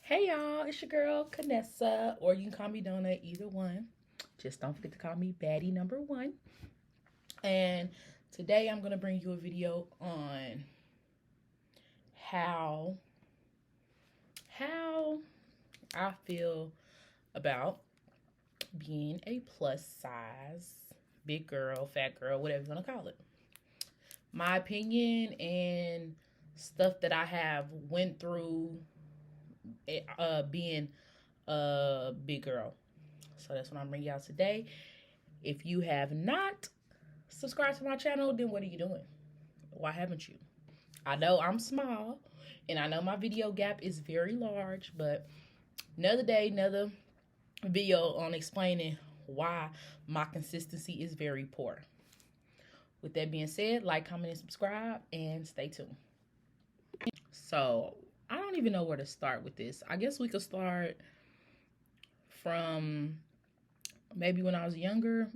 Hey y'all, it's your girl Canessa, or you can call me Donut, either one. Just don't forget to call me Baddie number one. And today I'm gonna bring you a video on how how I feel about being a plus size big girl, fat girl, whatever you wanna call it. My opinion and stuff that I have went through being a big girl. So that's what I'm bringing out today. If you have not subscribed to my channel, then what are you doing? Why haven't you? I know I'm small and I know my video gap is very large, but another day, another video on explaining why my consistency is very poor. With that being said, like, comment, and subscribe, and stay tuned. So, I don't even know where to start with this. I guess we could start from maybe when I was younger.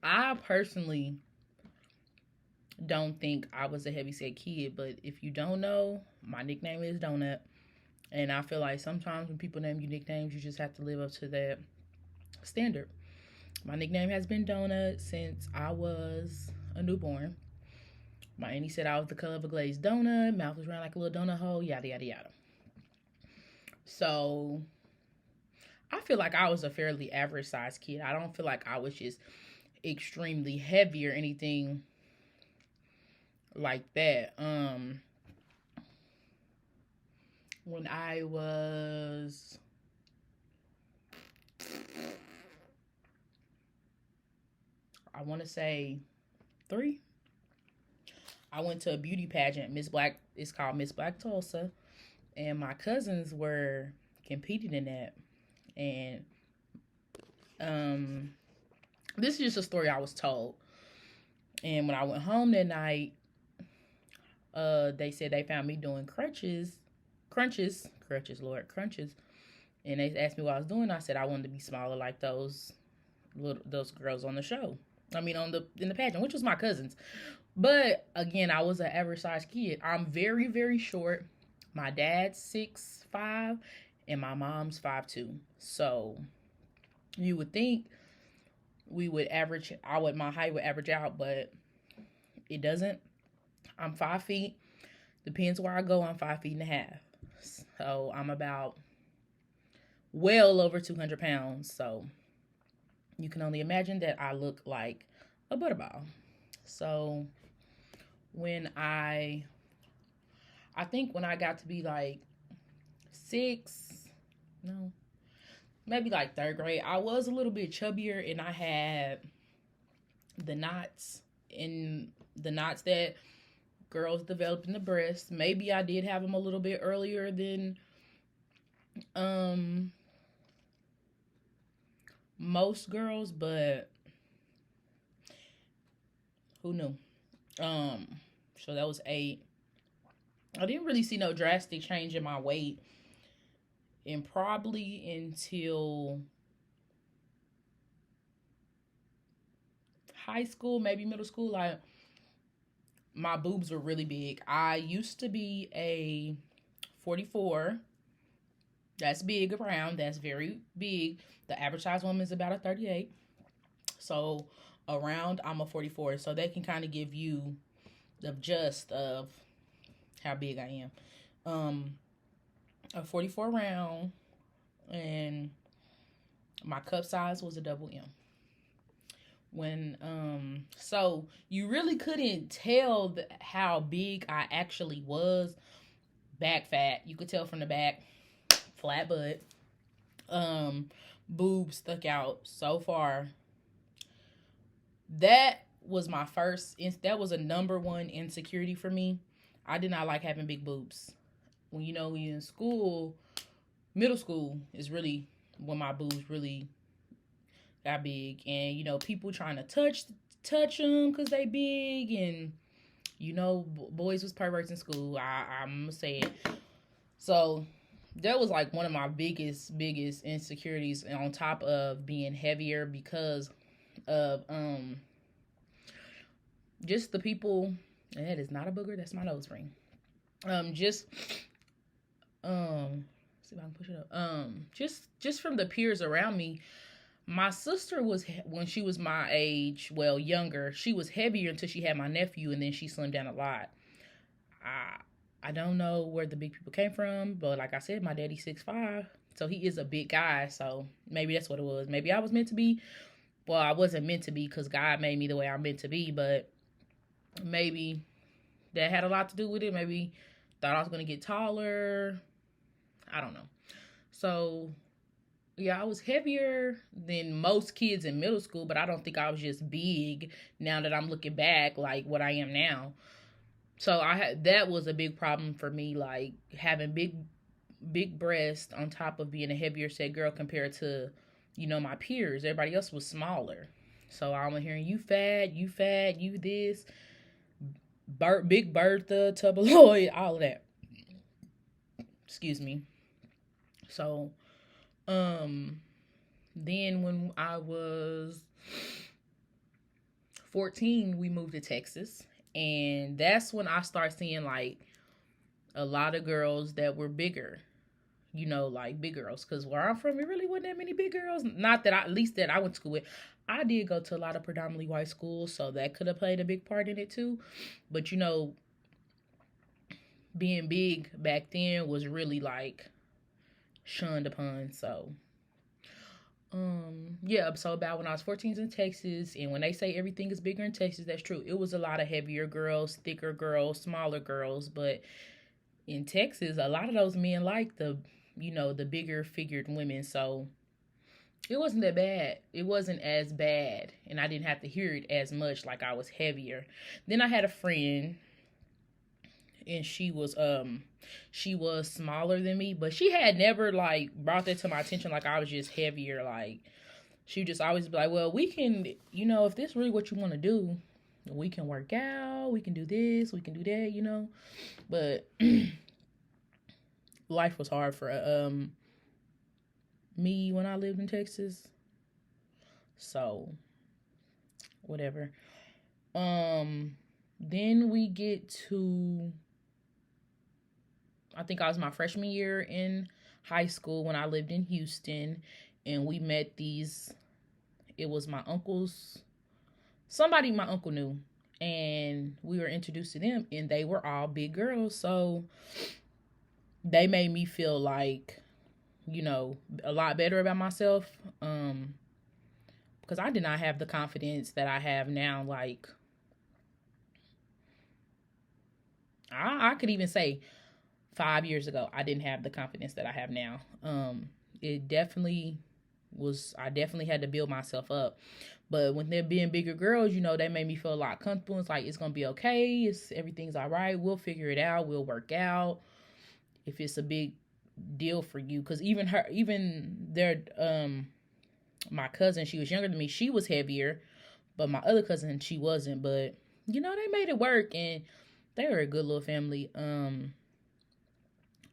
I personally don't think I was a heavyset kid, but if you don't know, my nickname is Donut. And I feel like sometimes when people name you nicknames, you just have to live up to that standard. My nickname has been Donut since I was a newborn. My auntie said I was the color of a glazed donut, mouth was round like a little donut hole, yada, yada, yada. So I feel like I was a fairly average sized kid. I don't feel like I was just extremely heavy or anything like that. When I was I want to say 3, I went to a beauty pageant. Miss Black, it's called Miss Black Tulsa, and my cousins were competing in that. And this is just a story I was told. And when I went home that night, they said they found me doing crunches, and they asked me what I was doing. I said I wanted to be smaller like those girls on the show. I mean, in the pageant, which was my cousins. But again, I was an average sized kid. I'm very, very short. My dad's 6'5", and my mom's 5'2". So you would think we would average. My height would average out, but it doesn't. I'm 5 feet. Depends where I go. I'm 5 feet and a half. So I'm about well over 200 pounds. So you can only imagine that I look like a butterball. So when I think when I got to be like maybe like 3rd grade, I was a little bit chubbier, and I had the knots that girls develop in the breast. Maybe I did have them a little bit earlier than most girls, but who knew? So that was 8. I didn't really see no drastic change in my weight, and probably until high school, maybe middle school. Like, my boobs were really big. I used to be a 44. That's big around. That's very big. The average size woman is about a 38. So around, I'm a 44. So they can kind of give you the gist of how big I am. A 44 round, and my cup size was a double M. So you really couldn't tell how big I actually was. Back fat, you could tell from the back. Flat butt. Boobs stuck out so far. That was that was a number one insecurity for me. I did not like having big boobs. When you're in school, middle school is really when my boobs really got big, and people trying to touch them because they big, and boys was perverts in school. I'm gonna say it. So that was like one of my biggest insecurities, on top of being heavier because of just the people. And that is not a booger, that's my nose ring. Just See if I can push it up. Just from the peers around me, my sister was when she was my age, well, younger. She was heavier until she had my nephew, and then she slimmed down a lot. I I don't know where the big people came from, but like I said, my daddy's 6'5", so he is a big guy. So maybe that's what it was. Maybe I was meant to be. Well, I wasn't meant to be because God made me the way I'm meant to be, but maybe that had a lot to do with it. Maybe thought I was gonna get taller. I don't know. So yeah, I was heavier than most kids in middle school, but I don't think I was just big now that I'm looking back like what I am now. So I had that was a big problem for me, like having big breasts on top of being a heavier set girl compared to, my peers. Everybody else was smaller. So I'm hearing you fat, you this, Big Bertha, Tubaloid, all of that. Excuse me. So, then when I was 14, we moved to Texas. And that's when I started seeing like a lot of girls that were bigger, like big girls. Because where I'm from, it really wasn't that many big girls. Not that at least that I went to school with. I did go to a lot of predominantly white schools, so that could have played a big part in it too. But being big back then was really like shunned upon. So yeah, so about when I was 14 in Texas, and when they say everything is bigger in Texas, that's true. It was a lot of heavier girls, thicker girls, smaller girls, but in Texas, a lot of those men like the bigger figured women. So it wasn't that bad. It wasn't as bad, and I didn't have to hear it as much like I was heavier. Then I had a friend, and she was smaller than me, but she had never like brought that to my attention like I was just heavier. Like she just always be like, well, we can, if this is really what you want to do, we can work out, we can do this, we can do that, but life was hard for me when I lived in Texas. So whatever. Then we get to, I think I was my freshman year in high school when I lived in Houston, and we met it was my uncle's, somebody my uncle knew, and we were introduced to them, and they were all big girls. So they made me feel like, a lot better about myself, because I did not have the confidence that I have now. Like, I could even say 5 years ago, I didn't have the confidence that I have now. It definitely was, I definitely had to build myself up. But when they're being bigger girls, they made me feel a lot comfortable. It's like, it's going to be okay. Everything's all right. We'll figure it out. We'll work out. If it's a big deal for you. Because my cousin, she was younger than me. She was heavier. But my other cousin, she wasn't. But, they made it work. And they were a good little family.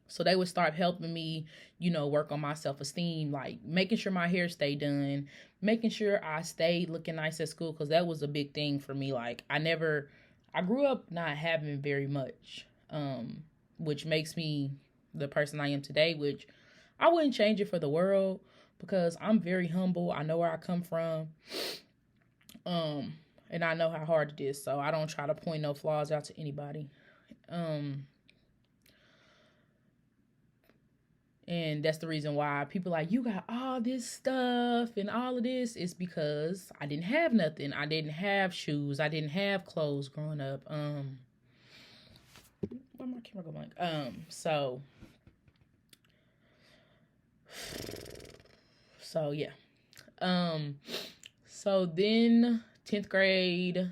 So they would start helping me, work on my self-esteem, like making sure my hair stayed done, making sure I stayed looking nice at school, because that was a big thing for me. Like, I grew up not having very much, which makes me the person I am today, which I wouldn't change it for the world, because I'm very humble. I know where I come from, and I know how hard it is, so I don't try to point no flaws out to anybody. And that's the reason why people like, you got all this stuff and all of this. Is because I didn't have nothing. I didn't have shoes. I didn't have clothes growing up. Where my camera go blank? So yeah. So then 10th grade,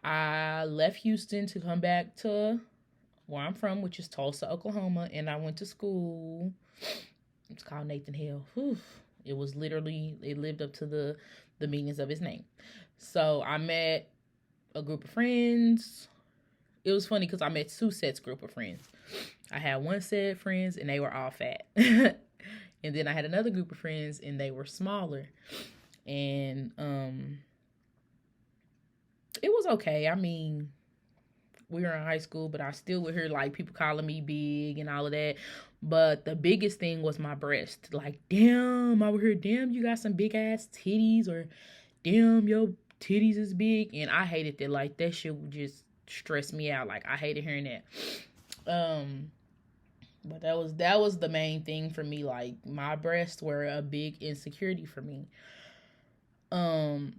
I left Houston to come back to where I'm from, which is Tulsa, Oklahoma, and I went to school. It's called Nathan Hale. Whew. It lived up to the meanings of his name. So I met a group of friends. It was funny because I met two sets group of friends. I had one set of friends, and they were all fat. And then I had another group of friends, and they were smaller. And it was okay. I mean, we were in high school, but I still would hear like people calling me big and all of that. But the biggest thing was my breast. Like, damn, I would hear, damn, you got some big ass titties, or damn, your titties is big. And I hated that. Like, that shit would just stress me out. Like, I hated hearing that. But that was the main thing for me. Like, my breasts were a big insecurity for me. So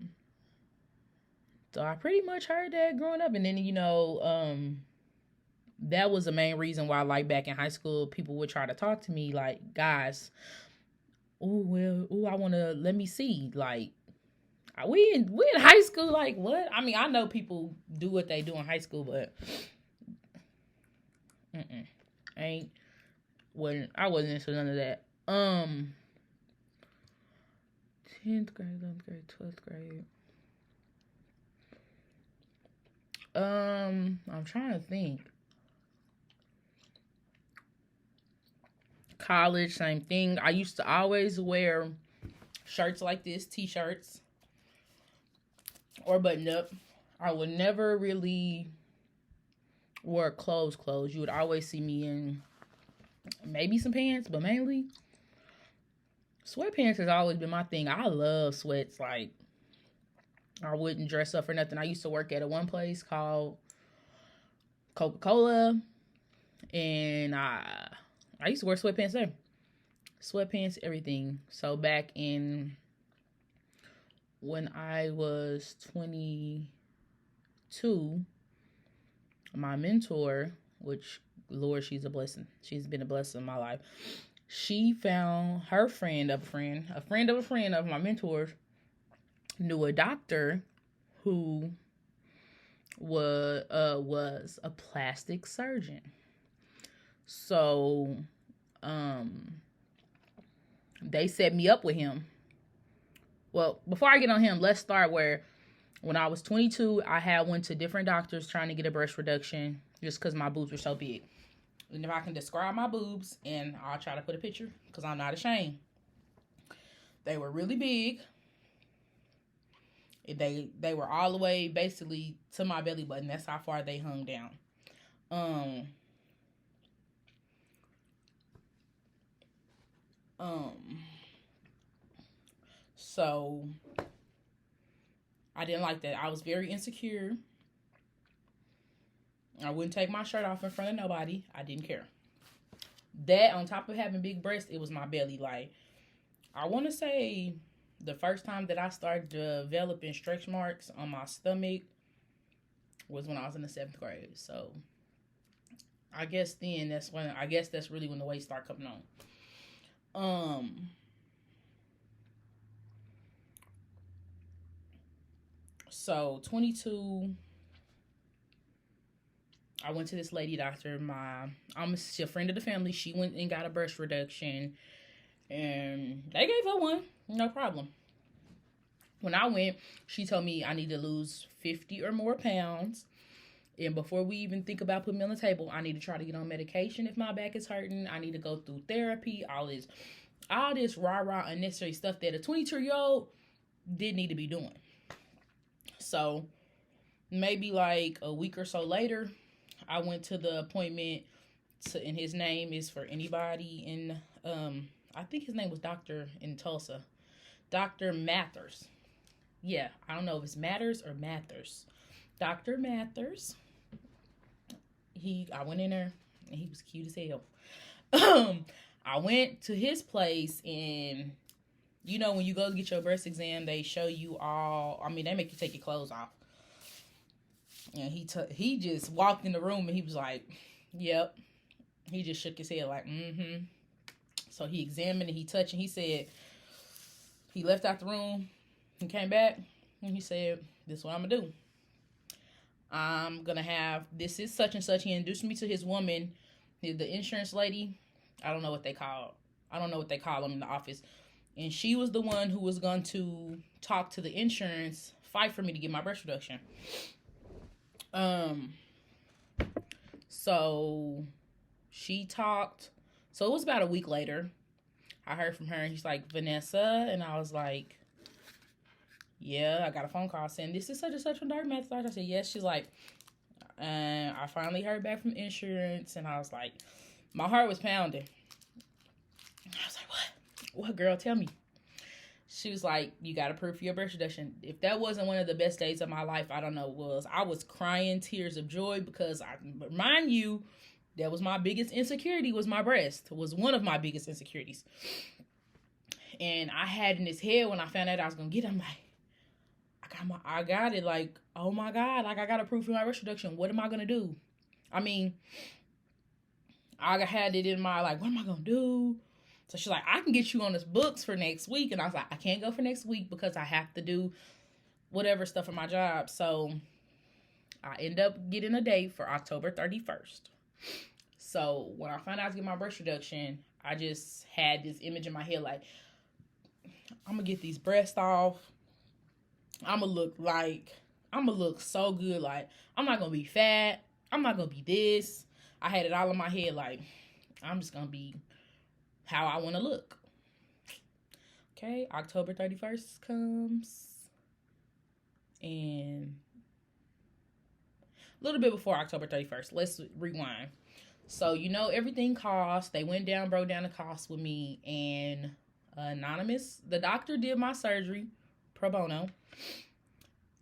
I pretty much heard that growing up. And then, that was the main reason why, like, back in high school, people would try to talk to me, like, guys, I want to, let me see. Like, we in high school, like, what? I mean, I know people do what they do in high school, but I wasn't into none of that. 10th grade, 11th grade, 12th grade. I'm trying to think. College, same thing. I used to always wear shirts like this, t-shirts, or button up. I would never really wear clothes. You would always see me in maybe some pants, but mainly sweatpants has always been my thing. I love sweats. Like, I wouldn't dress up for nothing. I used to work at one place called Coca-Cola, and I used to wear sweatpants there. Sweatpants, everything. So back in when I was 22, my mentor, which, Lord, she's a blessing. She's been a blessing in my life. She found her friend of a friend of my mentors, knew a doctor who was a plastic surgeon. So they set me up with him. Well, before I get on him, let's start where when I was 22, I went to different doctors trying to get a breast reduction just because my boobs were so big. And if I can describe my boobs, and I'll try to put a picture because I'm not ashamed. They were really big. They were all the way basically to my belly button. That's how far they hung down. So I didn't like that. I was very insecure. I wouldn't take my shirt off in front of nobody. I didn't care. That, on top of having big breasts, it was my belly. Like, I want to say the first time that I started developing stretch marks on my stomach was when I was in the 7th grade. So I guess that's really when the weight started coming on. So 22, I went to this lady doctor. I'm a friend of the family. She went and got a breast reduction, and they gave her one, no problem. When I went, she told me I need to lose 50 or more pounds. And before we even think about putting me on the table, I need to try to get on medication if my back is hurting. I need to go through therapy, all this rah-rah unnecessary stuff that a 22-year-old didn't need to be doing. So maybe like a week or so later, I went to the appointment, and his name is, for anybody in, I think his name was Dr. in Tulsa, Dr. Mathers. Yeah, I don't know if it's Matters or Mathers. Dr. Mathers. I went in there, and he was cute as hell. I went to his place, and when you go to get your breast exam, they show you they make you take your clothes off. And he just walked in the room, and he was like, yep. He just shook his head like, mm-hmm. So he examined and he touched, and he said, he left out the room and came back, and he said, this is what I'm going to do. I'm going to have, this is such and such. He introduced me to his woman, the insurance lady. I don't know what they call them in the office. And she was the one who was going to talk to the insurance, fight for me to get my breast reduction. So she talked. So it was about a week later. I heard from her, and she's like, Vanessa. And I was like, yeah, I got a phone call saying, this is such and such from Dark Math. I said, yes. She's like, And I finally heard back from insurance, and I was like, my heart was pounding. I was like, what, girl, tell me. She was like, you got to prove for your birth reduction. If that wasn't one of the best days of my life, I don't know what was. I was crying tears of joy because, I remind you, that was my biggest insecurity, was my breast. It was one of my biggest insecurities. And I had in this head when I found out I was going to get it, I'm like, I got it. Like, oh my God, like I got to prove for my birth reduction. What am I going to do? I mean, I had it in my, like, what am I going to do? So she's like, I can get you on this books for next week. And I was like, I can't go for next week because I have to do whatever stuff for my job. So I end up getting a date for October 31st. So when I found out I was getting my birth reduction, I just had this image in my head like, I'm going to get these breasts off. I'm going to look so good. Like, I'm not going to be fat. I'm not going to be this. I had it all in my head like, I'm just going to be how I want to look. Okay, October 31st comes, and a little bit before October 31st, let's rewind. So, everything cost. They broke down the cost with me, and anonymous, the doctor did my surgery pro bono,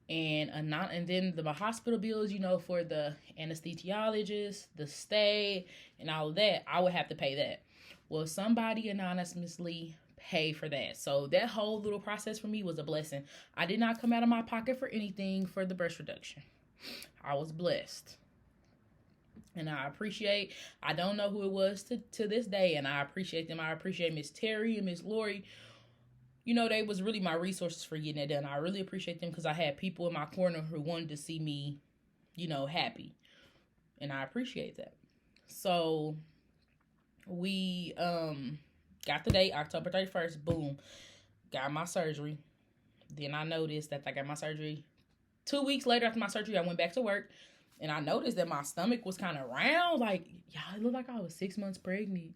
and then the hospital bills, for the anesthesiologist, the stay, and all of that, I would have to pay that. Well, somebody anonymously paid for that. So that whole little process for me was a blessing. I did not come out of my pocket for anything for the breast reduction. I was blessed. And I don't know who it was to this day, and I appreciate them. I appreciate Miss Terry and Miss Lori. They was really my resources for getting it done. I really appreciate them because I had people in my corner who wanted to see me, happy. And I appreciate that. So we got the date, October 31st, boom, got my surgery. Then I noticed that I got my surgery 2 weeks later. After my surgery, I went back to work, and I noticed that my stomach was kind of round. Like, y'all, it looked like I was 6 months pregnant.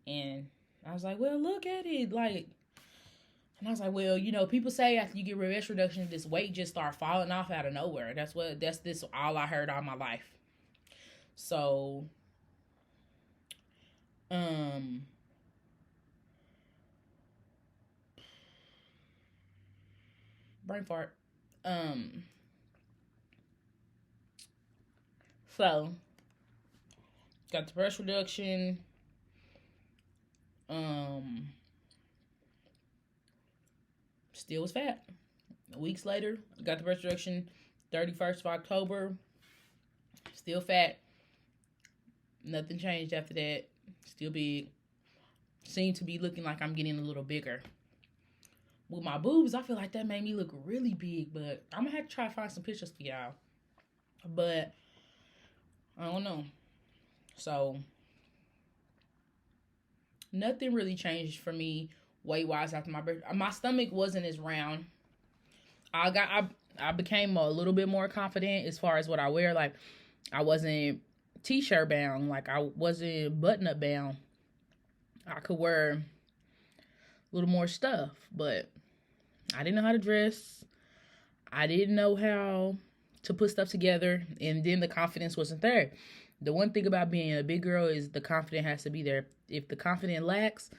And I was like, well, look at it. Like, and I was like, well, people say after you get breast reduction, this weight just start falling off out of nowhere. That's all I heard all my life. So brain fart. So got the breast reduction. Still was fat. Weeks later, got the breast reduction, 31st of October. Still fat. Nothing changed after that. Still big. Seem to be looking like I'm getting a little bigger. With my boobs, I feel like that made me look really big, but I'm gonna have to try to find some pictures for y'all. But I don't know. So nothing really changed for me weight-wise after my birthday. My stomach wasn't as round. I became a little bit more confident as far as what I wear. Like, I wasn't t-shirt bound. Like, I wasn't button-up bound. I could wear a little more stuff, but I didn't know how to dress. I didn't know how to put stuff together, and then the confidence wasn't there. The one thing about being a big girl is the confidence has to be there. If the confidence lacks,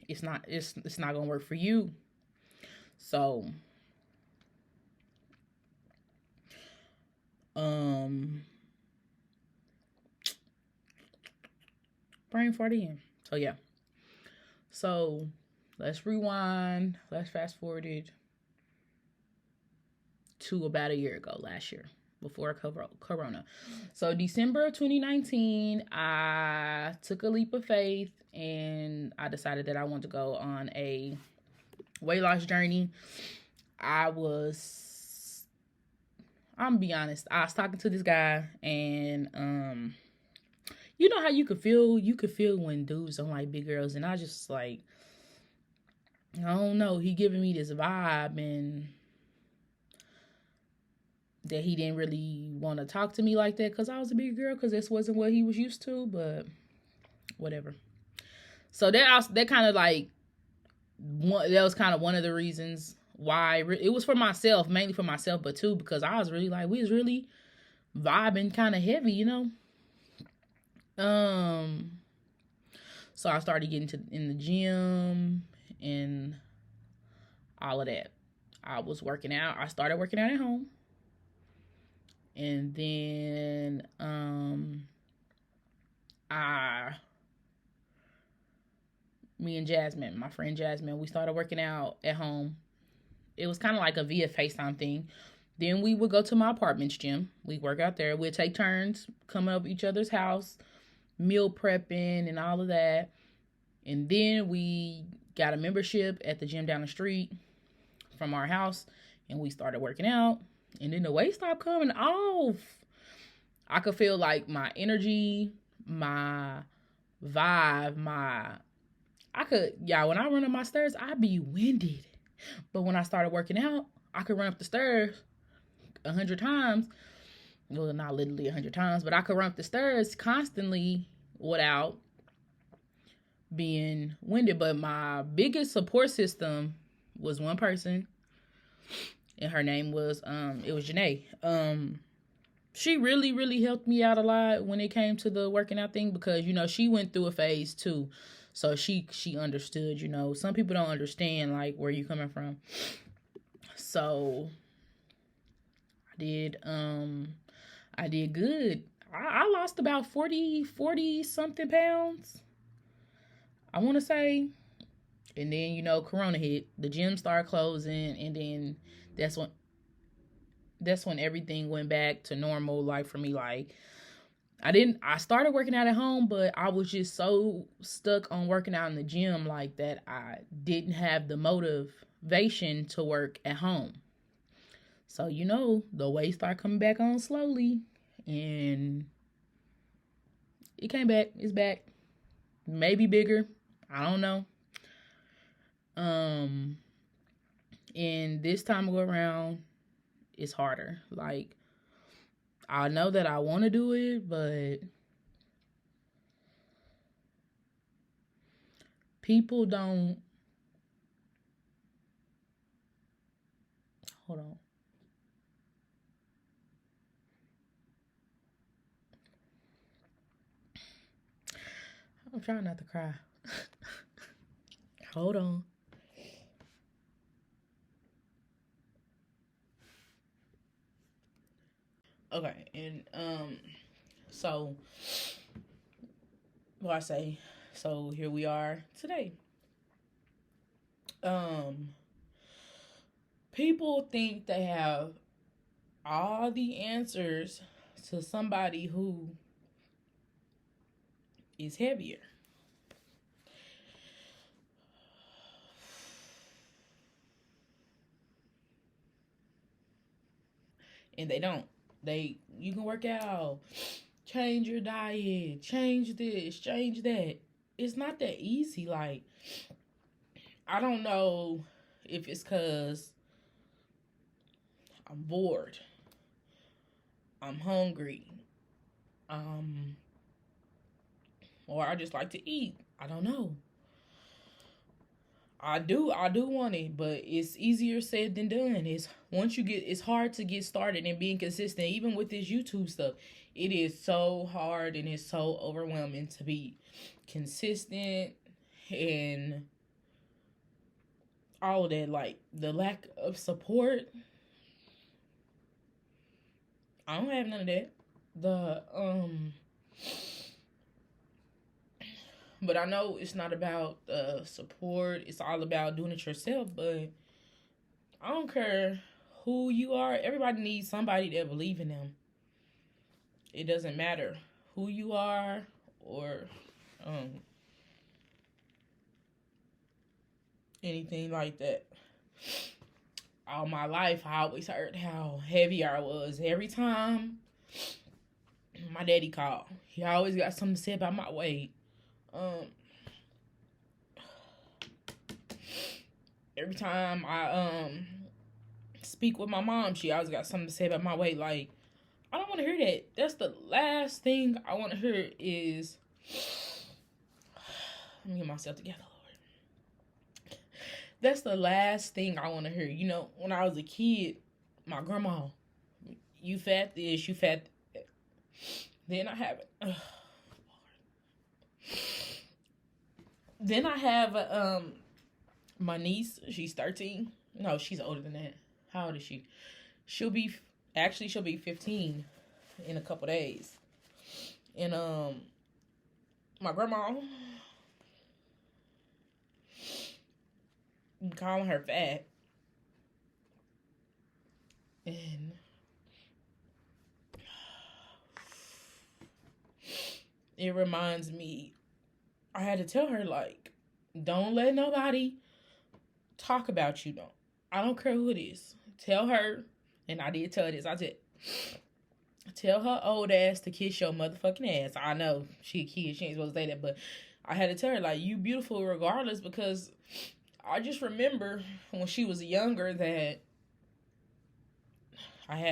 it's not gonna work for you. So brain fart again. So yeah. So let's rewind. Let's fast forward it to about a year ago, last year, before Corona. So December of 2019, I took a leap of faith, and I decided that I wanted to go on a weight loss journey. I'm gonna be honest, I was talking to this guy, and you know how you could feel when dudes don't like big girls, and I just like, I don't know, he giving me this vibe, and that he didn't really want to talk to me like that because I was a big girl, because this wasn't what he was used to, but whatever. So that kind of like, that was kind of one of the reasons why it was for myself, mainly for myself, but too because I was really like, we was really vibing kind of heavy, you know. Um, so I started getting to in the gym and all of that. I was working out. I started working out at home. And then I me and Jasmine, my friend Jasmine, we started working out at home. It was kind of like a via FaceTime thing. Then we would go to my apartment's gym. We work out there. We'd take turns coming up each other's house, meal prepping and all of that. And then we got a membership at the gym down the street from our house, and we started working out. And then the weight stopped coming off. I could feel like my energy, my vibe, when I run up my stairs, I'd be winded. But when I started working out, I could run up the stairs 100 times. Well, not literally 100 times, but I could run up the stairs constantly without being winded. But my biggest support system was one person, and her name was it was Janae. She really, really helped me out a lot when it came to the working out thing because, you know, she went through a phase too. So she understood, you know. Some people don't understand, like, where you coming from. So I did good. I lost about 40 something pounds, I want to say. And then, you know, Corona hit. The gym started closing, and then that's when everything went back to normal. Like, for me, like, I started working out at home, but I was just so stuck on working out in the gym like that I didn't have the motivation to work at home. So, you know, the weight started coming back on slowly, and it came back. It's back. Maybe bigger. I don't know. And this time go around, it's harder. Like, I know that I want to do it, but people don't. Hold on. I'm trying not to cry. Hold on. Okay, and so what I say, so here we are today. People think they have all the answers to somebody who is heavier. And they don't. You can work out, change your diet, change this, change that. It's not that easy. Like, I don't know if it's because I'm bored, I'm hungry, or I just like to eat. I don't know. I do want it, but it's easier said than done. It's hard to get started and being consistent. Even with this YouTube stuff, it is so hard and it's so overwhelming to be consistent and all of that. Like, the lack of support, I don't have none of that. But I know it's not about support. It's all about doing it yourself. But I don't care who you are. Everybody needs somebody that believes in them. It doesn't matter who you are or anything like that. All my life, I always heard how heavy I was. Every time my daddy called, he always got something to say about my weight. Every time I speak with my mom, she always got something to say about my weight. Like, I don't want to hear that. That's the last thing I want to hear is, let me get myself together, Lord. That's the last thing I want to hear. When I was a kid, my grandma, you fat this, you fat that. Then I have it. Then I have my niece. She's 13. No, she's older than that. How old is she? She'll be 15 in a couple days. And my grandma, calling her fat. And it reminds me, I had to tell her, like, don't let nobody talk about you. I don't care who it is. Tell her, and I did tell her this. I said, tell her old ass to kiss your motherfucking ass. I know she a kid, she ain't supposed to say that, but I had to tell her, like, you beautiful regardless, because I just remember when she was younger that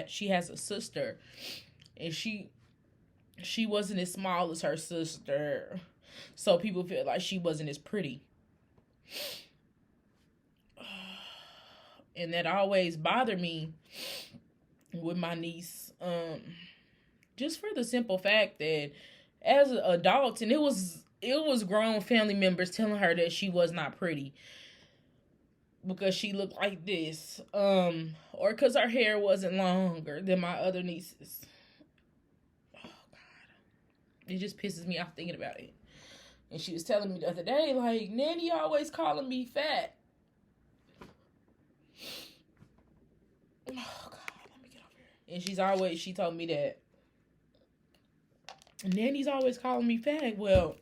she has a sister, and she wasn't as small as her sister, so people feel like she wasn't as pretty. And that always bothered me with my niece, just for the simple fact that as adults, and it was grown family members telling her that she was not pretty because she looked like this, or because her hair wasn't longer than my other nieces. Oh God, it just pisses me off thinking about it. And she was telling me the other day, like, Nanny always calling me fat. Oh God, let me get over here. And she told me that Nanny's always calling me fat. Well,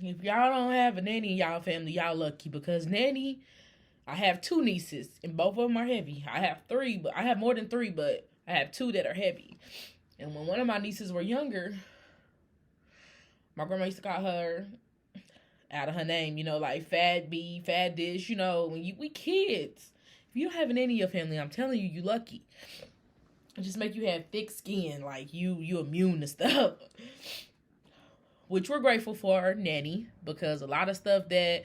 if y'all don't have a nanny in y'all family, y'all lucky, because Nanny, I have 2 nieces, and both of them are heavy. I have 3, but I have more than 3, but I have 2 that are heavy. And when one of my nieces were younger, my grandma used to call her out of her name, like fat B, fat dish, when we kids. If you don't have a nanny in your family, I'm telling you, you lucky. It just make you have thick skin, like you immune to stuff. Which we're grateful for Nanny, because a lot of stuff that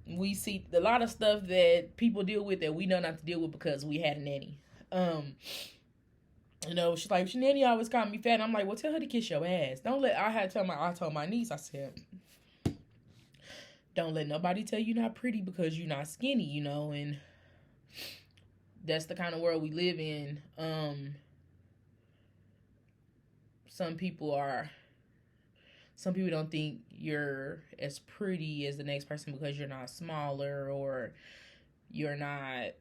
we see, a lot of stuff that people deal with that we know not to deal with because we had a nanny. She's like, your nanny always called me fat. And I'm like, well, tell her to kiss your ass. I told my niece, I said, don't let nobody tell you not pretty because you're not skinny, and that's the kind of world we live in. Some people don't think you're as pretty as the next person because you're not smaller or you're not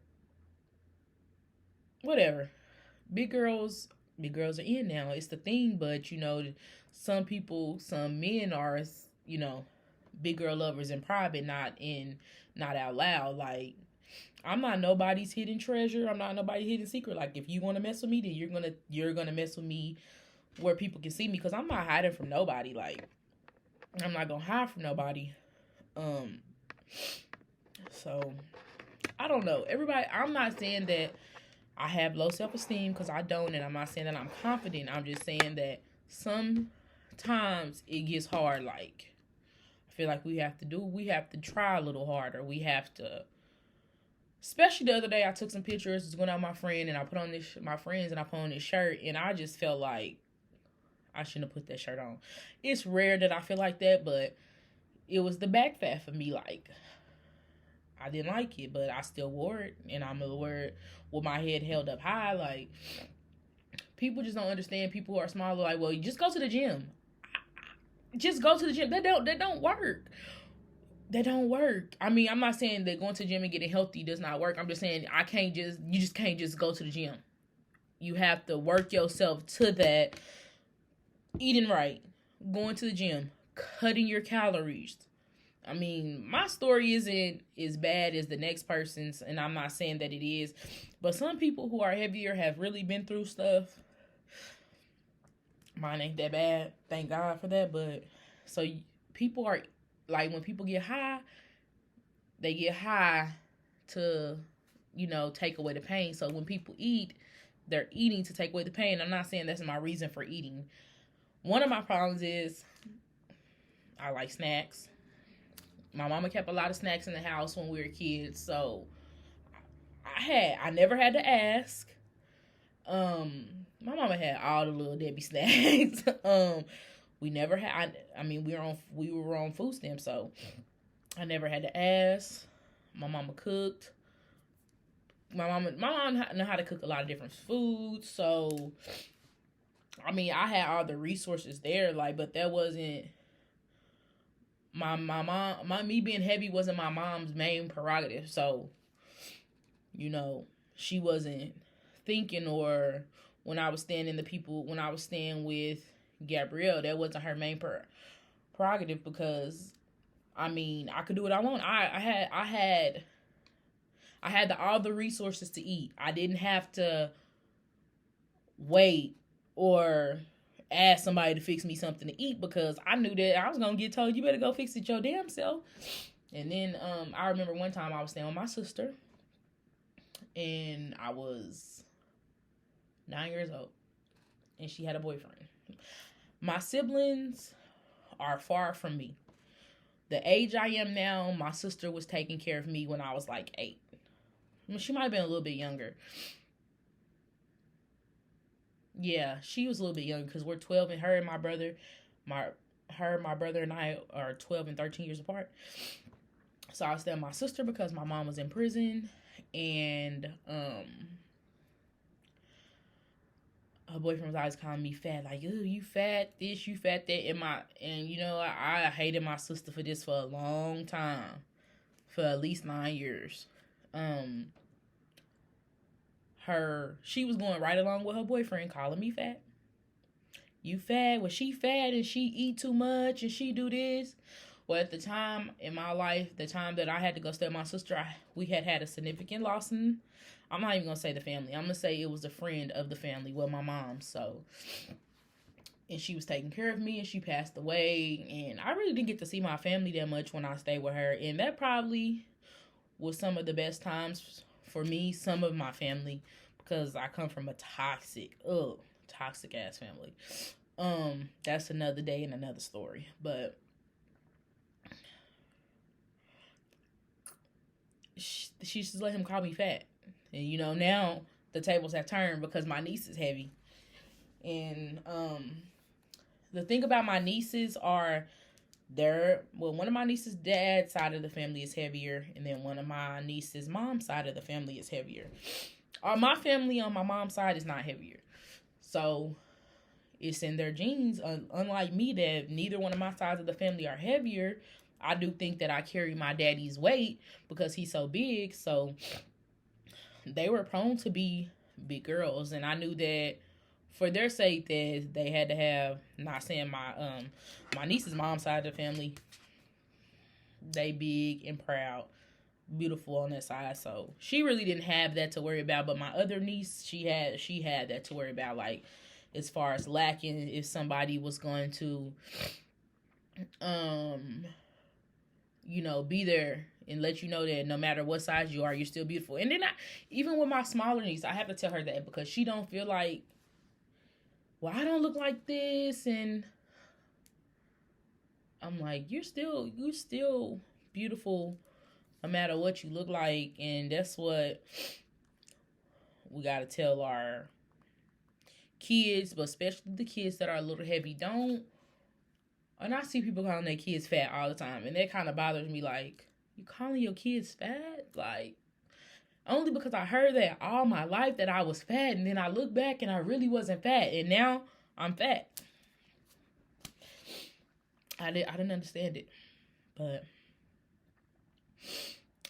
whatever. Big girls are in now. It's the thing, but some men are, big girl lovers in private, not out loud. Like, I'm not nobody's hidden treasure. I'm not nobody's hidden secret. Like, if you want to mess with me, then you're gonna mess with me where people can see me, because I'm not hiding from nobody. Like, I'm not gonna hide from nobody. So I don't know. Everybody, I'm not saying that I have low self-esteem, because I don't, and I'm not saying that I'm confident. I'm just saying that sometimes it gets hard. Like, I feel like we have to try a little harder. We have to. Especially the other day, I took some pictures, was going out with my friend, and I put on this shirt, and I just felt like I shouldn't have put that shirt on. It's rare that I feel like that, but it was the back fat for me. Like, I didn't like it, but I still wore it, and I'm gonna wear it with my head held up high. Like, people just don't understand. People who are smaller, like, well, you just go to the gym. Just go to the gym. That don't work. That don't work. I mean, I'm not saying that going to the gym and getting healthy does not work. I'm just saying you just can't just go to the gym. You have to work yourself to that. Eating right, going to the gym, cutting your calories. I mean, my story isn't as bad as the next person's, and I'm not saying that it is, but some people who are heavier have really been through stuff. Mine ain't that bad, thank God for that. But so people are, like, when people get high, they get high to, take away the pain. So when people eat, they're eating to take away the pain. I'm not saying that's my reason for eating. One of my problems is I like snacks. My mama kept a lot of snacks in the house when we were kids, so I never had to ask. My mama had all the little Debbie snacks. We never had. I mean, we were on food stamps, so I never had to ask. My mama cooked. My mom know how to cook a lot of different foods, so I mean, I had all the resources there, like, but that wasn't my mom. Me being heavy wasn't my mom's main prerogative. So, you know, she wasn't thinking, or when I was staying with Gabrielle, that wasn't her main prerogative, because I mean, I could do what I want. I had all the resources to eat. I didn't have to wait or ask somebody to fix me something to eat, because I knew that I was gonna get told, you better go fix it your damn self. And then I remember one time I was staying with my sister, and I was 9 years old, and she had a boyfriend. My siblings are far from me. The age I am now, my sister was taking care of me when I was like 8. I mean, she might have been a little bit younger. Yeah, she was a little bit younger, because we're 12, and my brother and I are 12 and 13 years apart. So I was staying with my sister because my mom was in prison, and her boyfriend was always calling me fat, like, ooh, you fat this, you fat that, and you know, I hated my sister for this for a long time, for at least 9 years. She was going right along with her boyfriend, calling me fat. You fat? Well, she fat and she eat too much and she do this. Well, at the time in my life, the time that I had to go stay with my sister, we had a significant loss in, I'm not even going to say the family. I'm going to say it was a friend of the family, well, my mom. So, and she was taking care of me, and she passed away. And I really didn't get to see my family that much when I stayed with her. And that probably was some of the best times for me, some of my family, because I come from a toxic ass family. That's another day and another story. But she just let him call me fat. And you know, now the tables have turned because my niece is heavy. And the thing about my nieces are, one of my niece's dad's side of the family is heavier, and then one of my niece's mom's side of the family is heavier. My family on my mom's side is not heavier. So it's in their genes. Unlike me, that neither one of my sides of the family are heavier, I do think that I carry my daddy's weight because he's so big. So they were prone to be big girls, and I knew that for their sake that they had to have, not saying my niece's mom's side of the family, they big and proud, beautiful on that side. So she really didn't have that to worry about. But my other niece, she had that to worry about, like, as far as lacking, if somebody was going to you know, be there and let you know that no matter what size you are, you're still beautiful. And then even with my smaller niece, I have to tell her that, because she don't feel like, well, I don't look like this, and I'm like, you're still beautiful no matter what you look like. And that's what we got to tell our kids, but especially the kids that are a little heavy. And I see people calling their kids fat all the time, and that kind of bothers me. Like, you calling your kids fat? Like, only because I heard that all my life that I was fat, and then I look back and I really wasn't fat, and now I'm fat. I didn't understand it, but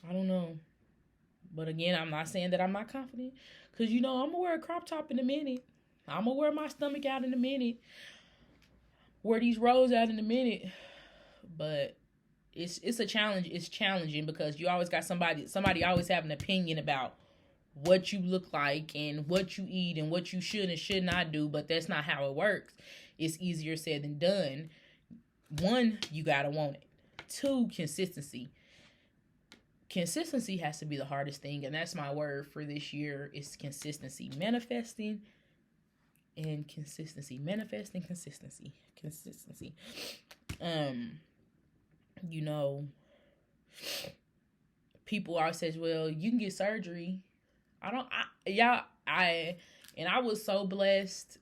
I don't know. But again, I'm not saying that I'm not confident, because you know I'm gonna wear a crop top in a minute. I'm gonna wear my stomach out in a minute. Wear these rolls out in a minute. But it's a challenge. It's challenging because you always got somebody always have an opinion about what you look like and what you eat and what you should and should not do. But that's not how it works. It's easier said than done. 1, you gotta want it. 2, consistency. Consistency has to be the hardest thing, and that's my word for this year. Is consistency. Manifesting and consistency. Manifesting, consistency. You know, People always says, well, you can get surgery. I was so blessed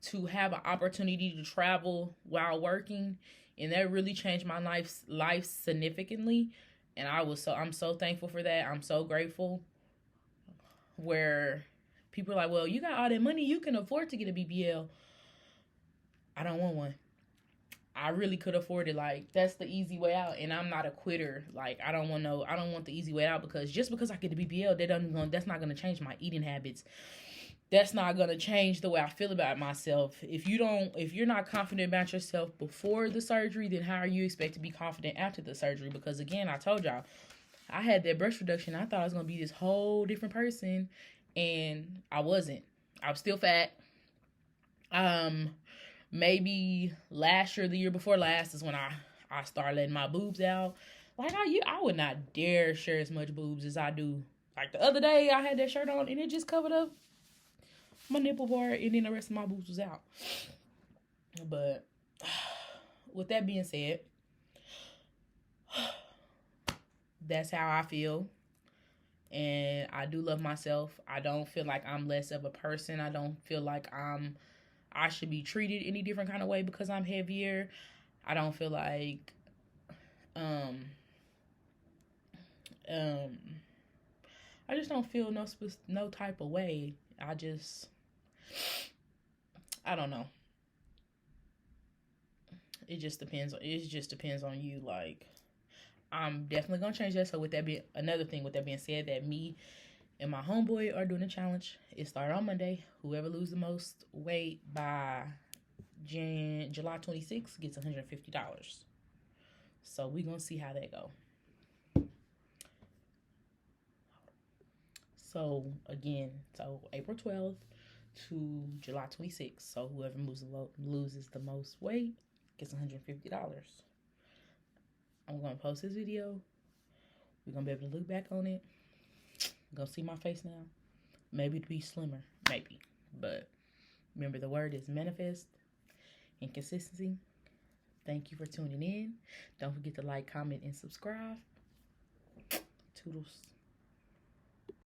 to have an opportunity to travel while working, and that really changed my life significantly. And I'm so thankful for that. I'm so grateful. Where people are like, well, you got all that money, you can afford to get a BBL. I don't want one. I really could afford it. Like, that's the easy way out, and I'm not a quitter. Like, I don't want the easy way out, because just because I get the BBL, that's not gonna change my eating habits. That's not gonna change the way I feel about myself. If you're not confident about yourself before the surgery, then how are you expect to be confident after the surgery? Because again, I told y'all, I had that breast reduction. I thought I was gonna be this whole different person, and I wasn't. I was still fat. Maybe last year, the year before last, is when I started letting my boobs out. Like, I would not dare share as much boobs as I do. Like, the other day, I had that shirt on, and it just covered up my nipple part, and then the rest of my boobs was out. But with that being said, that's how I feel. And I do love myself. I don't feel like I'm less of a person. I don't feel like I should be treated any different kind of way because I'm heavier. I don't feel like I just don't feel no type of way. I don't know. It just depends on you. Like, I'm definitely gonna change that. So with that being another thing, with that being said, that me and my homeboy are doing a challenge. It started on Monday. Whoever loses the most weight by July 26th gets $150. So we gonna see how that go. So again, April 12th to July 26th. So whoever loses the most weight gets $150. I'm gonna post this video. We're gonna be able to look back on it. Go see my face now. Maybe to be slimmer, maybe. But remember, the word is manifest and consistency. Thank you for tuning in. Don't forget to like, comment, and subscribe. Toodles.